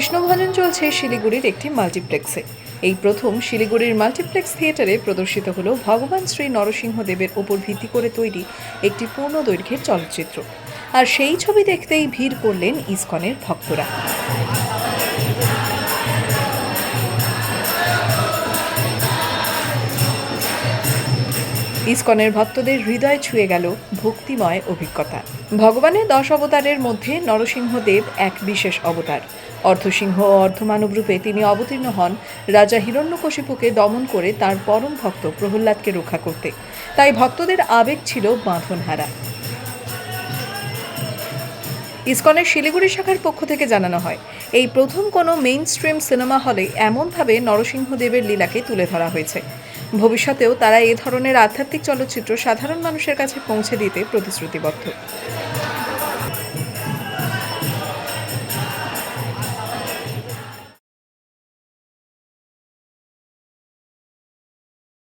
কৃষ্ণভজন চলছে শিলিগুড়ির একটি মাল্টিপ্লেক্সে। এই প্রথম শিলিগুড়ির মাল্টিপ্লেক্স থিয়েটারে প্রদর্শিত হলো ভগবান শ্রী নরসিংহদেবের ওপর ভিত্তি করে তৈরি একটি পূর্ণ দৈর্ঘ্যের চলচ্চিত্র। আর সেই ছবি দেখতেই ভিড় করলেন ইসকনের ভক্তরা। ইসকনের ভক্তদের হৃদয় ছুঁয়ে গেল ভক্তিময় অভিজ্ঞতা। ভগবানের 10 অবতারের মধ্যে নরসিংহদেব এক বিশেষ অবতার। অর্ধসিংহ ও অর্ধমানব রূপে তিনি অবতীর্ণ হন রাজা হিরণ্যকশিপুকে দমন করে তার পরম ভক্ত প্রহ্লাদকে রক্ষা করতে। তাই ভক্তদের আবেগ ছিল বাঁধনহারা। ইসকনের শিলিগুড়ি শাখার পক্ষ থেকে জানানো হয়, এই প্রথম কোনো মেইন স্ট্রিম সিনেমা হলে এমনভাবে নরসিংহদেবের লীলাকে তুলে ধরা হয়েছে। ভবিষ্যতেও তারা এ ধরনের আধ্যাত্মিক চলচ্চিত্র সাধারণ মানুষের কাছে পৌঁছে দিতে প্রতিশ্রুতিবদ্ধ।